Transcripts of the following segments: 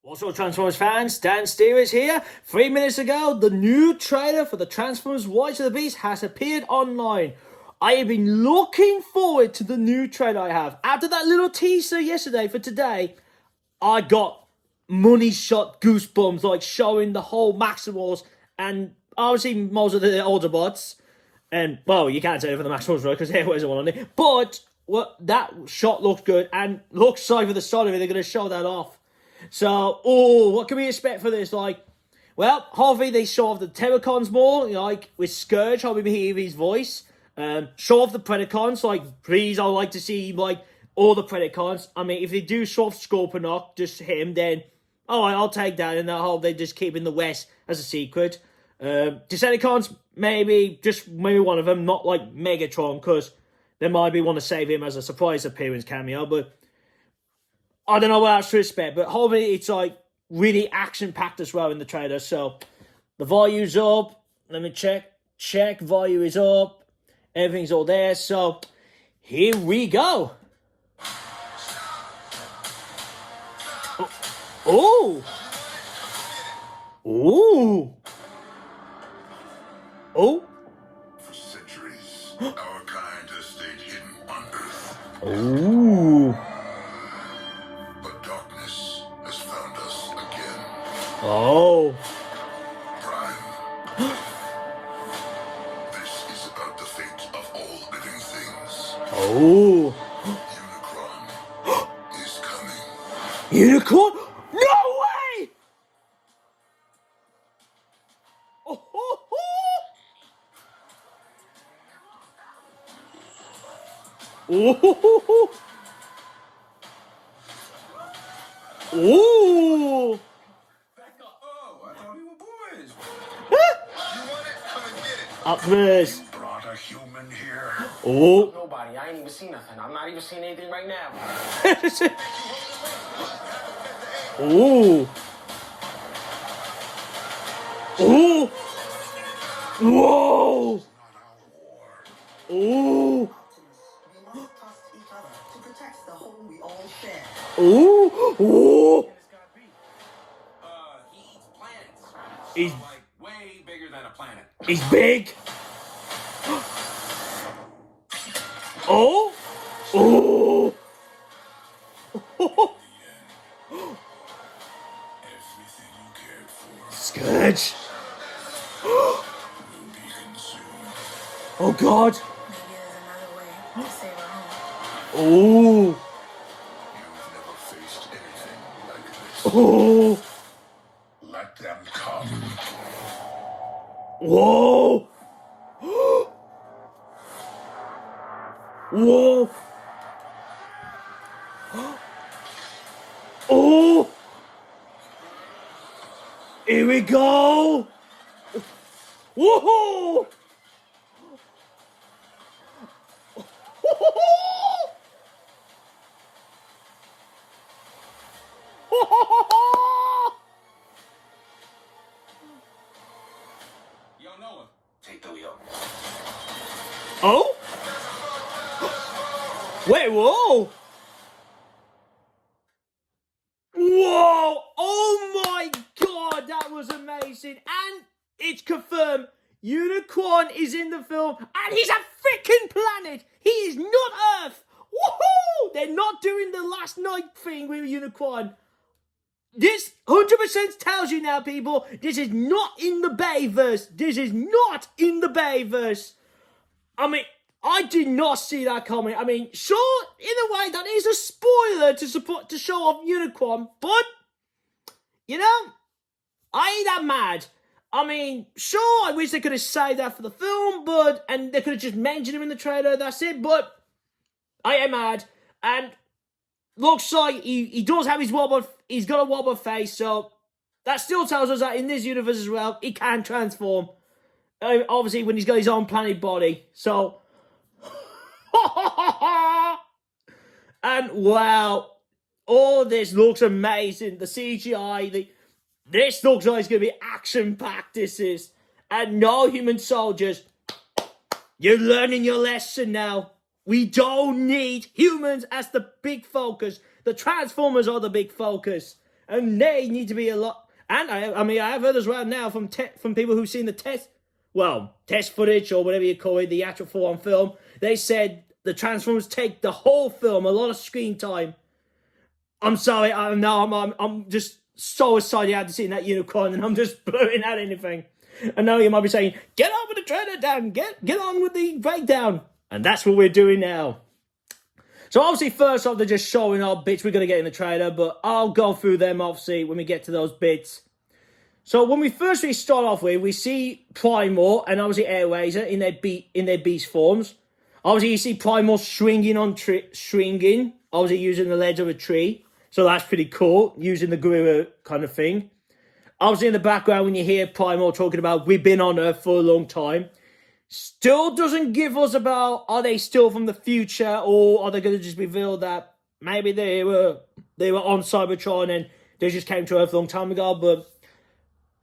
What's up, Transformers fans? Dan Steers here. 3 minutes ago, the new trailer for the Transformers Rise of the Beast has appeared online. I have been looking forward to the new trailer I have. After that little teaser yesterday for today, I got money shot goosebumps, like showing the whole Maximals and obviously most of the Autobots. And, well, you can't say it for the Maximals, right, because there wasn't one on it. But, well, that shot looks good, and looks like for the start of it, they're going to show that off. So, what can we expect for this? Like, well, hopefully they show off the Terrorcons more, like with Scourge, hopefully we hear his voice. Show off the Predacons, like, please, I'd like to see, like, all the Predacons. I mean, if they do show off Scorponok, just him, then, alright, I'll take that, and I hope they just keep in the West as a secret. Decepticons, maybe one of them, not like Megatron, because they might be want to save him as a surprise appearance cameo, but I don't know what else to expect, but hopefully it's like really action-packed as well in the trailer. So the volume's up. Let me check. Volume is up. Everything's all there. So here we go. Oh. Oh. Oh. For centuries, our kind has stayed hidden on Earth. Oh. Oh. Prime. This is about the fate of all living things. Oh. Unicron is coming. Unicorn? No way! Oh, oh, oh. Oh. Oh. Optimus. Brought a human here. Oh. Nobody. I ain't even seen nothing. I'm not even seeing anything right now. Oh. Oh. Whoa. Oh. Oh. Oh. He eats planets. He's like way bigger than a planet. He's big. Oh. Oh. Everything you cared for Scourge. will be consumed. Oh God. Maybe there's another way to save our home. Oh. You've never faced anything like this. Oh. Let them come. Whoa. Whoa. Oh. Here we go. Whoa. Yo, Noah, take the wheel. Oh? Wait, whoa. Whoa. Oh my God, that was amazing. And it's confirmed Unicron is in the film and he's a freaking planet. He is not Earth. Woohoo! They're not doing the last night thing with Unicron. This 100% tells you now, people, this is not in the Bayverse. This is not in the Bayverse. I mean, I did not see that coming. I mean, sure, in a way, that is a spoiler to show off Unicron, but, you know, I ain't that mad. I mean, sure, I wish they could have saved that for the film, and they could have just mentioned him in the trailer, that's it, but I am mad, and looks like he does have his wobble, he's got a wobble face, so that still tells us that in this universe as well, he can transform. Obviously, when he's got his own planet body, so... And wow, all this looks amazing. The CGI, this looks like it's going to be action-packed, this is. And no human soldiers. You're learning your lesson now. We don't need humans as the big focus. The Transformers are the big focus. and they need to be a lot. And I mean, I have heard as well now from people who've seen the test footage or whatever you call it, the actual full-on film. They said the Transformers take the whole film, a lot of screen time. I'm sorry, I'm just so excited after seeing that Unicron, and I'm just blurting out anything. I know you might be saying, get on with the trailer, Dan, get on with the breakdown. And that's what we're doing now. So obviously, first off, they're just showing our bits we're going to get in the trailer, but I'll go through them, obviously, when we get to those bits. So when we start off with, we see Primal and obviously Airazor in their beast forms. Obviously, you see Primal swinging, obviously using the ledge of a tree. So that's pretty cool, using the gorilla kind of thing. Obviously, in the background, when you hear Primal talking about, we've been on Earth for a long time, still doesn't give us about, are they still from the future, or are they going to just reveal that maybe they were on Cybertron and they just came to Earth a long time ago. But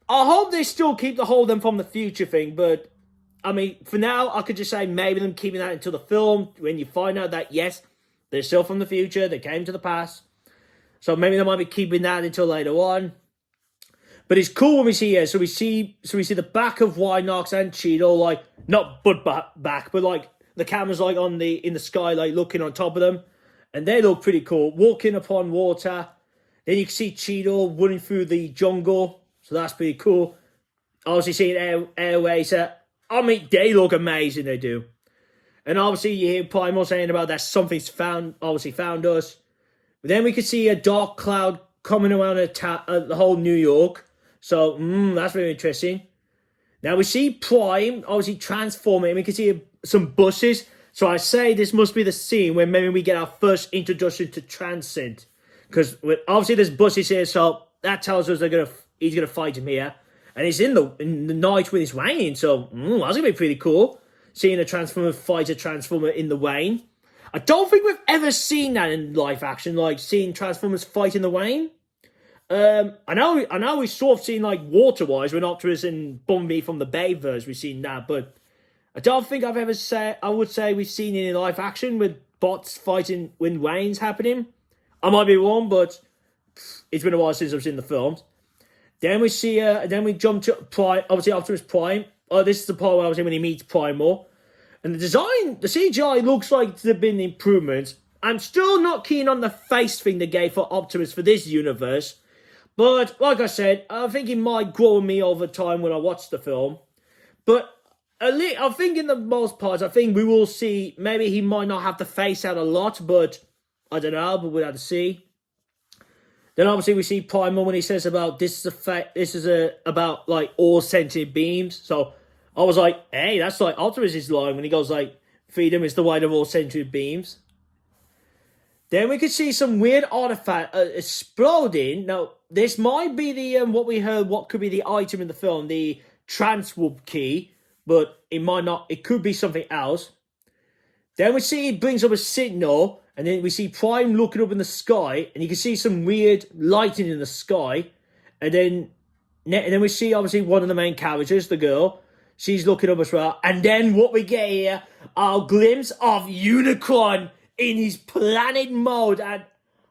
I hope they still keep the whole them from the future thing. But, I mean, for now, I could just say maybe them keeping that until the film, when you find out that, yes, they're still from the future, they came to the past. So maybe they might be keeping that until later on. But it's cool when we see here. So we see the back of Rhinox and Cheetor, like not back, but like the camera's like in the sky, like looking on top of them, and they look pretty cool. Walking upon water. Then you can see Cheetor running through the jungle, so that's pretty cool. Obviously seeing Airazor. I mean, they look amazing. They do. And obviously you hear Primal saying about that something's found us. But then we could see a dark cloud coming around the whole New York. So, that's very interesting. Now we see Prime obviously transforming. We can see some buses. So I say this must be the scene where maybe we get our first introduction to Transcend. Because obviously there's buses here, so that tells us he's gonna fight him here. And he's in the night when it's raining, so that's gonna be pretty cool. Seeing a Transformer fight a Transformer in the rain. I don't think we've ever seen that in live action, like seeing Transformers fight in the rain. I know we've sort of seen, like, water-wise, when Optimus and Bumblebee from the Bayverse, we've seen that, but I don't think I would say we've seen it in live action with bots fighting when rain's happening. I might be wrong, but it's been a while since I've seen the films. Then we see, then we jump to Prime, obviously Optimus Prime. Oh, this is the part where obviously when he meets Primal. And the CGI looks like there've been improvements. I'm still not keen on the face thing they gave for Optimus for this universe. But, like I said, I think it might grow on me over time when I watch the film. But, I think in the most part, I think we will see, maybe he might not have the face out a lot, but I don't know, but we'll have to see. Then obviously we see Primal when he says about, about, like, all sentient beings. So, I was like, hey, that's like Optimus' line when he goes, like, freedom is the right of all sentient beings. Then we could see some weird artifact exploding. Now, this might be the what could be the item in the film, the transwarp key, but it might not. It could be something else. Then we see it brings up a signal, and then we see Prime looking up in the sky, and you can see some weird lighting in the sky, and then we see obviously one of the main characters, the girl. She's looking up as well, and then what we get here, our glimpse of Unicron in his planet mode, and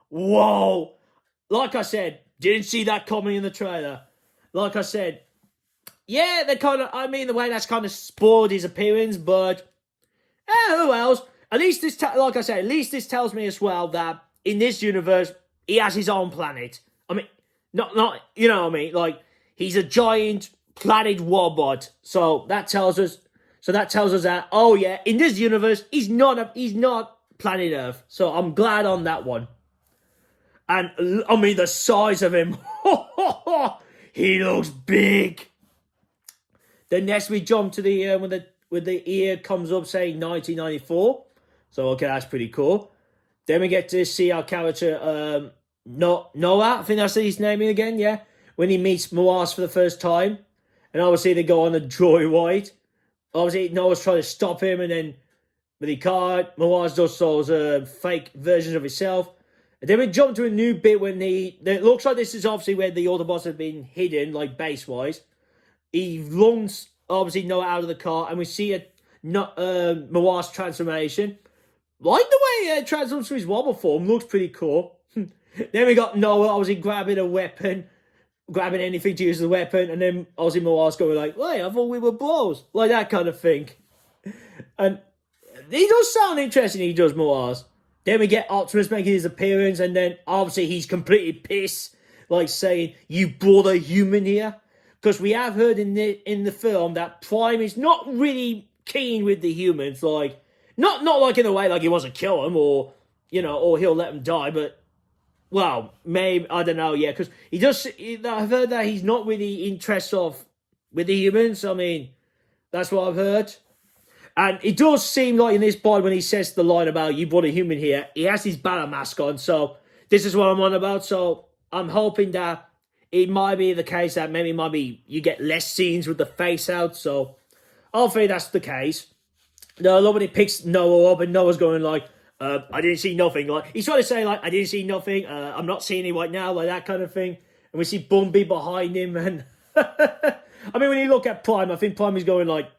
whoa, like I said, didn't see that coming in the trailer. Like I said, yeah, the way that's kind of spoiled his appearance, but who else? At least like I said, at least this tells me as well that in this universe, he has his own planet. I mean, not you know what I mean? Like, he's a giant planet robot. So that tells us that, oh yeah, in this universe, he's not planet Earth. So I'm glad on that one. And I mean the size of him. He looks big. Then next we jump to the when the ear comes up saying 1994. So okay, that's pretty cool. Then we get to see our character Noah. I think that's his name again, yeah. When he meets Mirage for the first time. And obviously they go on a joyride. Obviously Noah's trying to stop him, and then but he can't. Mirage does those fake versions of himself. And then we jump to a new bit when it looks like this is obviously where the Autobots have been hidden, like base-wise. He runs, obviously, Noah out of the car, and we see a Mirage transformation. Like the way it transforms to his wobble form, looks pretty cool. Then we got Noah obviously grabbing a weapon, grabbing anything to use as a weapon, and then obviously Mirage going like, "Wait, I thought we were bros," like that kind of thing. And he does sound interesting. He does, Mirage. Then we get Optimus making his appearance, and then obviously he's completely pissed, like saying, "You brought a human here," because we have heard in the film that Prime is not really keen with the humans, like not like in a way like he wants to kill them or or he'll let them die, but. Well, maybe, I don't know, yeah, because I've heard that he's not really interested with the humans. I mean, that's what I've heard. And it does seem like in this part when he says the line about, "You brought a human here," he has his battle mask on, so this is what I'm on about. So I'm hoping that it might be the case that maybe you get less scenes with the face out, so hopefully that's the case. No, nobody picks Noah up, and Noah's going like, "I didn't see nothing." Like he's trying to say, like, "I didn't see nothing. I'm not seeing it right now," like that kind of thing. And we see Bumblebee behind him, and I mean, when you look at Prime, I think Prime is going like,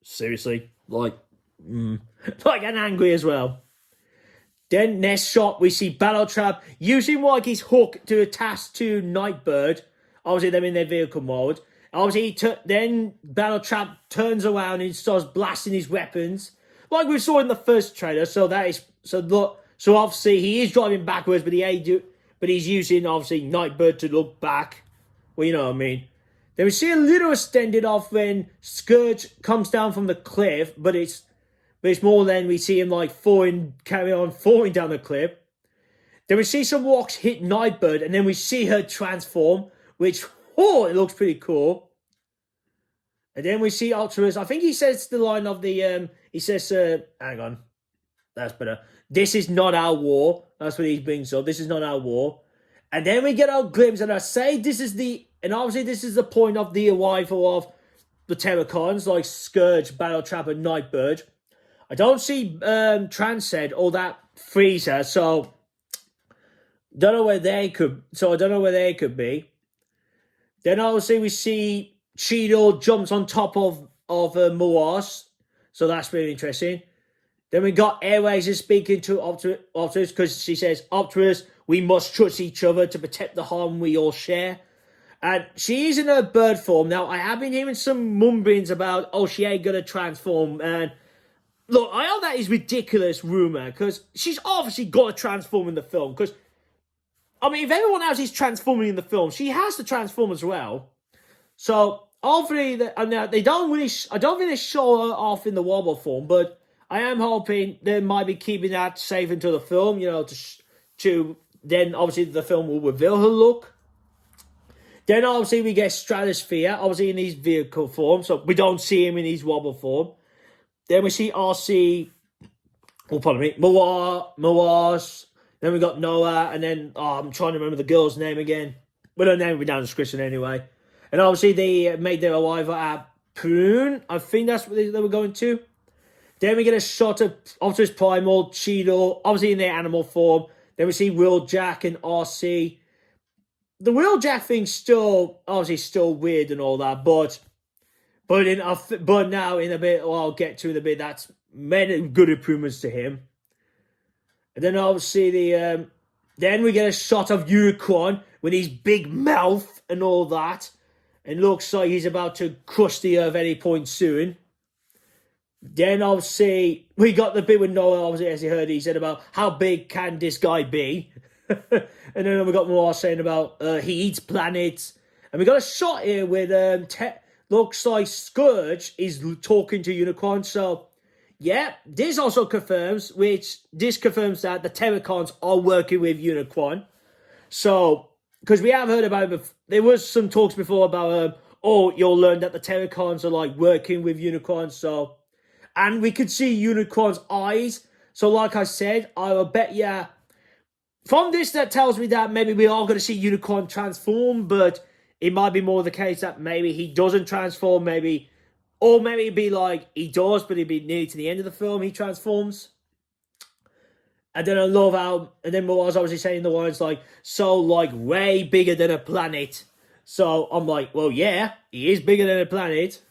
"Seriously," like, like and angry as well. Then next shot, we see Battletrap using like his hook to attach to Nightbird. Obviously, them in their vehicle mode. Obviously, then Battletrap turns around and starts blasting his weapons. Like we saw in the first trailer, so obviously he is driving backwards, but he's using obviously Nightbird to look back. Well, you know what I mean. Then we see a little extended off when Scourge comes down from the cliff, but it's more than we see him like falling down the cliff. Then we see some rocks hit Nightbird, and then we see her transform, which it looks pretty cool. And then we see Optimus. I think he says the line of the he says, hang on, that's better. "This is not our war." That's what he brings up. "This is not our war." And then we get our glimpse, and I say obviously this is the point of the arrival of the Terrorcons, like Scourge, Battletrap, and Nightbird. I don't see Transcend or that Freezer, so I don't know where they could be. Then obviously we see Cheetor jumps on top of Mirage, so that's really interesting. Then we got Airazor speaking to Optimus because she says, "Optimus, we must trust each other to protect the home we all share." And she is in her bird form. Now, I have been hearing some mumblings about, she ain't going to transform. And look, I know that is ridiculous rumour because she's obviously got to transform in the film. Because, I mean, if everyone else is transforming in the film, she has to transform as well. So, hopefully, they don't really. I don't think they show her off in the wobble form, but I am hoping they might be keeping that safe until the film. To then obviously the film will reveal her look. Then obviously we get Stratosphere, obviously in his vehicle form, so we don't see him in his wobble form. Then we see Arcee. Mirage. Then we got Noah, and then I'm trying to remember the girl's name again. But her name will be down in the description anyway. And obviously they made their arrival at Prune. I think that's what they were going to. Then we get a shot of Optimus Primal, Cheetor, obviously in their animal form. Then we see Wheeljack and Arcee. The Wheeljack thing's still weird and all that, but now in a bit, I'll get to in a bit. That's made good improvements to him. And then obviously then we get a shot of Unicron with his big mouth and all that. And looks like he's about to crush the earth any point soon. Then obviously we got the bit with Noah, obviously, as you heard, he said about how big can this guy be? And then we got more saying about he eats planets. And we got a shot here with looks like Scourge is talking to Unicron. So yeah, this also confirms that the Terrorcons are working with Unicron. So, because we have heard about it, there was some talks before about, you'll learn that the Terrorcons are like working with Unicron. So, and we could see Unicron's eyes. So, like I said, I will bet you. From this, that tells me that maybe we are going to see Unicron transform, but it might be more the case that maybe he doesn't transform, or maybe it'd be like he does, but it'd be nearly to the end of the film he transforms. And then I love how, and then Mirage obviously saying the words like, so like way bigger than a planet. So I'm like, well, yeah, he is bigger than a planet.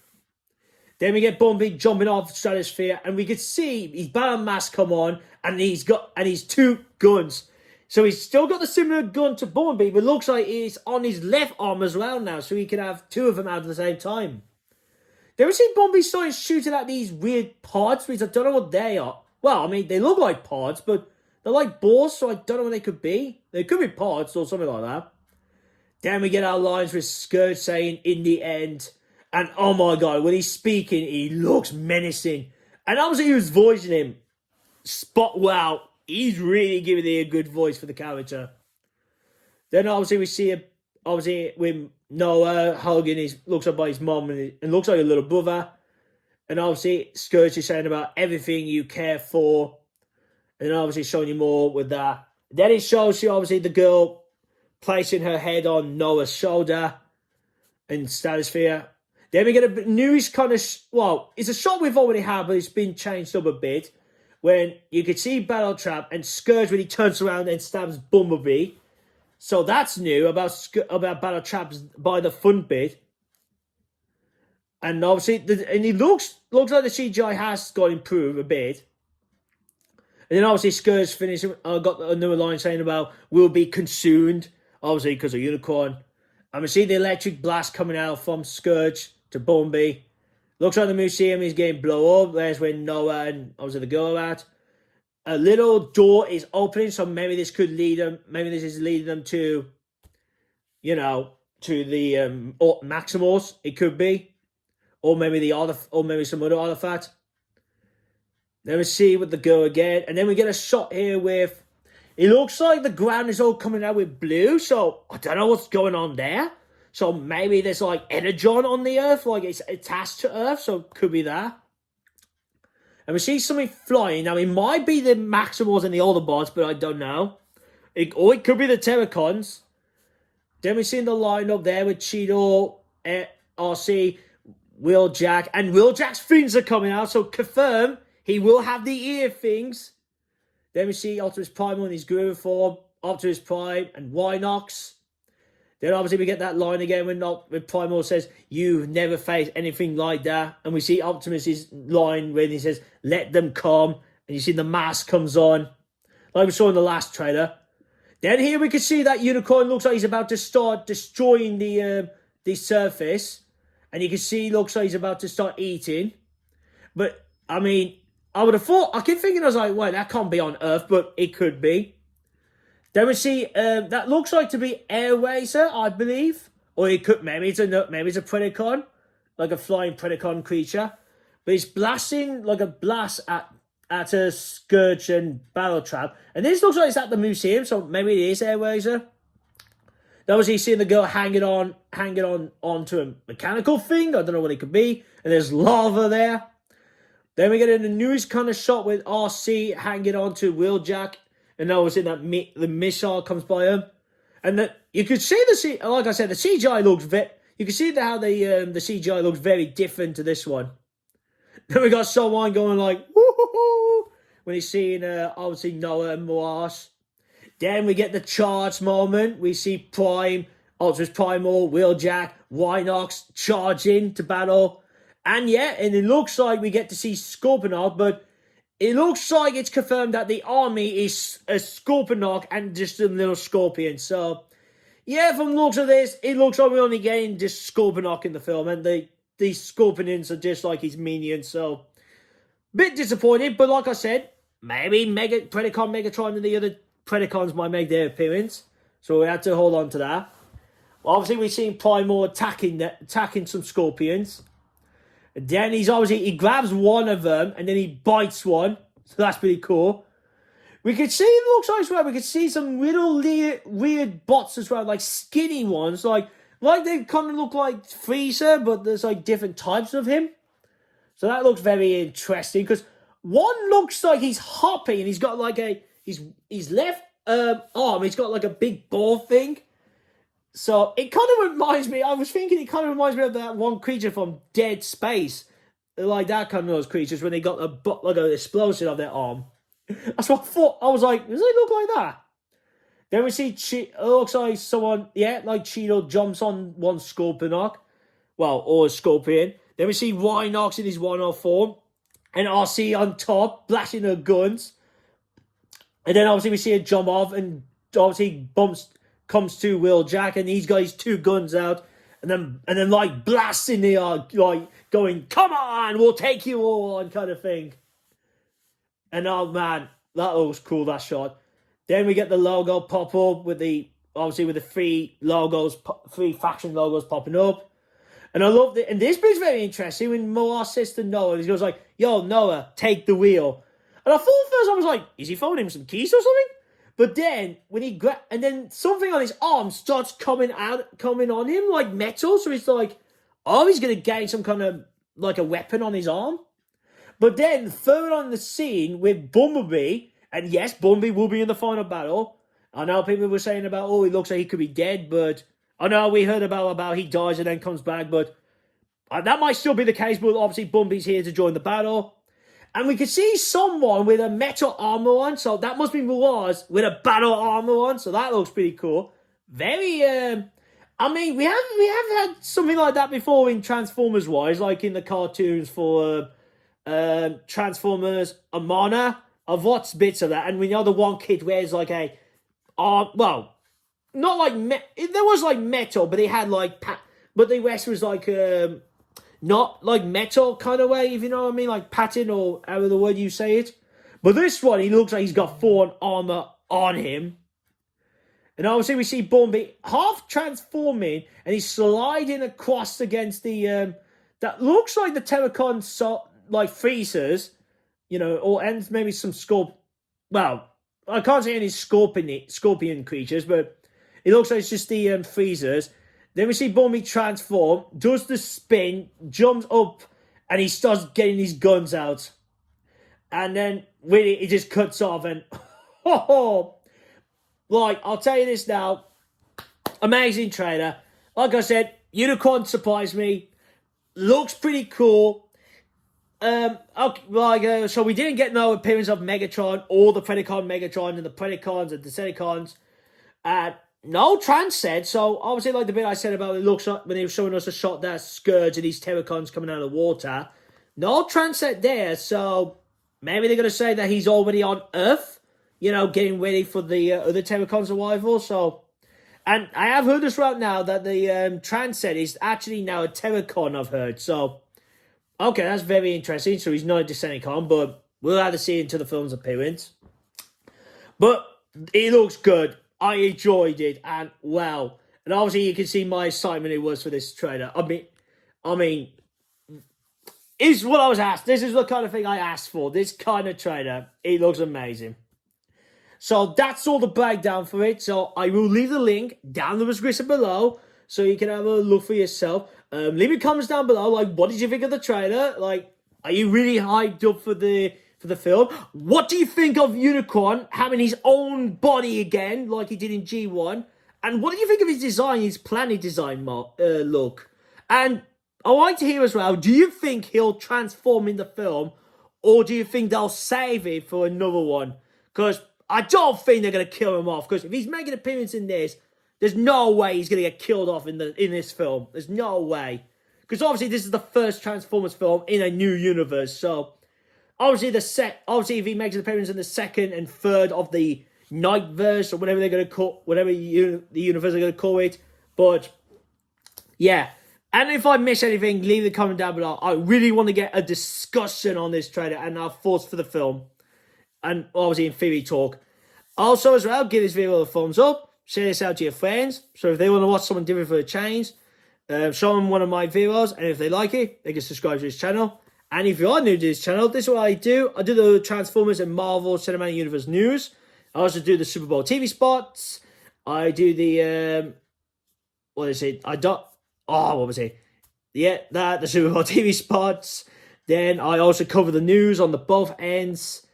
Then we get Bumblebee jumping off Stratosphere, and we could see his battle mask come on, and he's got, and his two guns. So he's still got the similar gun to Bumblebee, but looks like he's on his left arm as well now, so he can have two of them out at the same time. Then we see Bumblebee starting shooting at these weird pods, which I don't know what they are. Well, I mean, they look like pods, but they're like balls, so I don't know what they could be. They could be pods or something like that. Then we get our lines with Scourge saying, in the end. And oh my god, when he's speaking, he looks menacing. And obviously he was voicing him. Wow, he's really giving it a good voice for the character. Then obviously we see him, obviously with Noah hugging looks up by his mom and looks like a little brother. And obviously Scourge is saying about everything you care for. And then obviously showing you more with that. Then it shows you obviously the girl placing her head on Noah's shoulder in Stratosphere. Then we get a newish kind of, it's a shot we've already had, but it's been changed up a bit. When you can see Battletrap and Scourge when he turns around and stabs Bumblebee. So that's new about Battletrap's by the fun bit. And obviously, and it looks like the CGI has got improved a bit. And then obviously Scourge finishing, got another line saying about, we'll be consumed. Obviously because of Unicron. And we see the electric blast coming out from Scourge to Bumblebee. Looks like the museum is getting blown up. There's where Noah and obviously the girl are at. A little door is opening, so maybe this could lead them. Maybe this is leading them to, to the Maximals. It could be, or maybe some other artifact. Then we see with the girl again, and then we get a shot here with. It looks like the ground is all coming out with blue, so I don't know what's going on there. So maybe there's like energon on the Earth, like it's attached to Earth, so it could be that. And we see something flying. Now, it might be the Maximals and the Autobots, but I don't know. Or it could be the Terrorcons. Then we see the lineup there with Cheetor, Arcee, Wheeljack, and Wheeljack's fins are coming out, so confirm he will have the ear things. Then we see Optimus Primal in his groove form, Optimus Prime and Rhinox. Then obviously we get that line again when Primal says, you never face anything like that. And we see Optimus' line when he says, let them come. And you see the mask comes on, like we saw in the last trailer. Then here we can see that Unicron looks like he's about to start destroying the surface. And you can see looks like he's about to start eating. But, I mean, I would have thought, I keep thinking, I was like, well, that can't be on Earth, but it could be. Then we see, that looks like to be Airazor, I believe. Or it could, maybe it's a Predacon, like a flying Predacon creature. But it's blasting, like a blast at a Scourge and Battletrap. And this looks like it's at the museum, so maybe it is Airazor. Then obviously you see the girl hanging on onto a mechanical thing. I don't know what it could be. And there's lava there. Then we get in the newest kind of shot with Arcee hanging on to Wheeljack. And obviously the missile comes by him. And you could see like I said, the CGI looks you can see how the CGI looks very different to this one. Then we got someone going like, woo-hoo-hoo, when he's seeing obviously Noah and Mirage. Then we get the charge moment. We see Prime, Optimus Primal, Wheeljack, Rhinox charging to battle. And it looks like we get to see Scorponok, but it looks like it's confirmed that the army is a Scorponok and just a little scorpion. So, yeah, from the looks of this, it looks like we're only getting just Scorponok in the film. And these Scorpions are just like his minions. So, bit disappointed. But like I said, maybe Predacon, Megatron and the other Predacons might make their appearance. So we have to hold on to that. Obviously, we've seen Primal attacking some Scorpions. And then he grabs one of them and then he bites one. So that's pretty cool. We could see, it looks like as well, we could see some little weird bots as well, like skinny ones. Like they kind of look like Freezer, but there's like different types of him. So that looks very interesting because one looks like he's hopping and he's got like his left arm, he's got like a big ball thing. So it kind of reminds me, I was thinking it kind of reminds me of that one creature from Dead Space. Like that kind of those creatures when they got like an explosion of their arm. That's what I thought. I was like, does it look like that? Then we see, it looks like someone, like Cheetor jumps on one Scorponok. Well, or a Scorpion. Then we see Rhinox in his 1-0 form. And Arcee on top, blasting her guns. And then obviously we see her jump off and obviously comes to Wheeljack, and he's got his 2 guns out, and then like blasting the like going, "Come on, we'll take you all," and kind of thing. And oh man, that looks cool, that shot. Then we get the logo pop up with the 3 logos, 3 faction logos popping up. And I love it. And this bit's very interesting when Mirage says to Noah, he goes like, "Yo, Noah, take the wheel." And I thought first I was like, is he throwing him some keys or something? But then when and then something on his arm starts coming on him like metal. So it's like, oh, he's gonna gain some kind of like a weapon on his arm. But then further on the scene with Bumblebee, and yes, Bumblebee will be in the final battle. I know people were saying about, oh, he looks like he could be dead, but I know we heard about he dies and then comes back, but that might still be the case, but obviously Bumblebee's here to join the battle. And we can see someone with a metal armor on, so that must be Mirage with a battle armor on, so that looks pretty cool. Very, I mean, we have had something like that before in Transformers-wise, like in the cartoons for Transformers Amana. I've watched bits of that, and we know the one kid wears like a, well, not like, there was like metal, but they had like, but the rest was like, not like metal kind of way, if you know what I mean, like pattern or however the word you say it. But this one, he looks like he's got full armor on him. And obviously we see Bumblebee half transforming, and he's sliding across against the, that looks like the Terrorcons, like freezers, you know, or and maybe some well, I can't see any scorpion creatures, but it looks like it's just the freezers. Then we see Bumblebee transform, does the spin, jumps up, and he starts getting his guns out. And then really it just cuts off, and like, I'll tell you this now, amazing trailer. Like I said, Unicron surprised me. Looks pretty cool. So we didn't get no appearance of Megatron or the Predacon Megatron and the Predacons and Decepticons. No Transcend, so obviously like the bit I said about it looks like when he was showing us a shot that Scourge and these Terrorcons coming out of the water. No Transcend there, so maybe they're going to say that he's already on Earth, you know, getting ready for the other Terrorcons arrival, so... And I have heard this right now that the Transcend is actually now a Terrorcon, I've heard, so... Okay, that's very interesting. So he's not a Decepticon, but we'll have to see into the film's appearance. But it looks good. I enjoyed it, and wow. And obviously you can see my excitement it was for this trailer. I mean, is what I was asked. This is the kind of thing I asked for. This kind of trailer. It looks amazing. So that's all the breakdown for it. So I will leave the link down in the description below, so you can have a look for yourself. Leave your comments down below. Like, what did you think of the trailer? Like, are you really hyped up for the film? What do you think of Unicron having his own body again, like he did in G1? And what do you think of his design, his planet design look? And I want to hear as well, do you think he'll transform in the film, or do you think they'll save it for another one? Because I don't think they're going to kill him off, because if he's making an appearance in this, there's no way he's going to get killed off in this film. There's no way. Because obviously this is the first Transformers film in a new universe. So obviously if he makes an appearance in the second and third of the Nightverse or whatever they're going to call, the universe are going to call it. But yeah. And if I miss anything, leave a comment down below. I really want to get a discussion on this trailer and our thoughts for the film. And obviously in theory talk. Also as well, give this video a thumbs up. Share this out to your friends. So if they want to watch something different for a change, show them one of my videos. And if they like it, they can subscribe to this channel. And if you are new to this channel, this is what I do. I do the Transformers and Marvel Cinematic Universe news. I also do the Super Bowl TV spots. I do the, what is it? What was it? Yeah, the Super Bowl TV spots. Then I also cover the news on the both ends.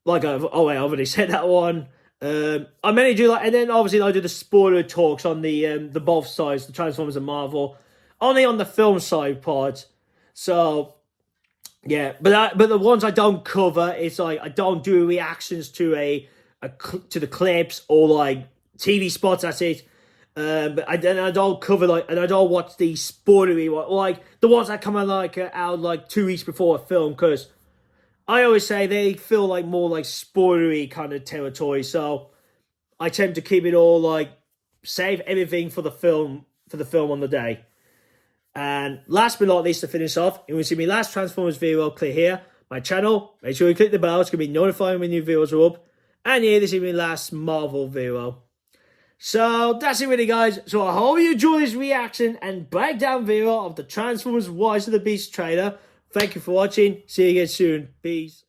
Like, I already said that one. I mainly do and then obviously I do the spoiler talks on the both sides, the Transformers and Marvel, only on the film side part. So yeah, but the ones I don't cover, it's like I don't do reactions to to the clips or like TV spots. That's it. But I don't cover and I don't watch the spoilery one, like the ones that come out like 2 weeks before a film, because I always say they feel like more like spoilery kind of territory. So I tend to keep it all like save everything for the film on the day. And last but not least, to finish off, you will see my last Transformers video. Click here, my channel. Make sure you click the bell. It's gonna be notified when new videos are up. And here, this is my last Marvel video. So that's it really, guys. So I hope you enjoy this reaction and breakdown video of the Transformers Rise of the Beast trailer. Thank you for watching. See you again soon. Peace.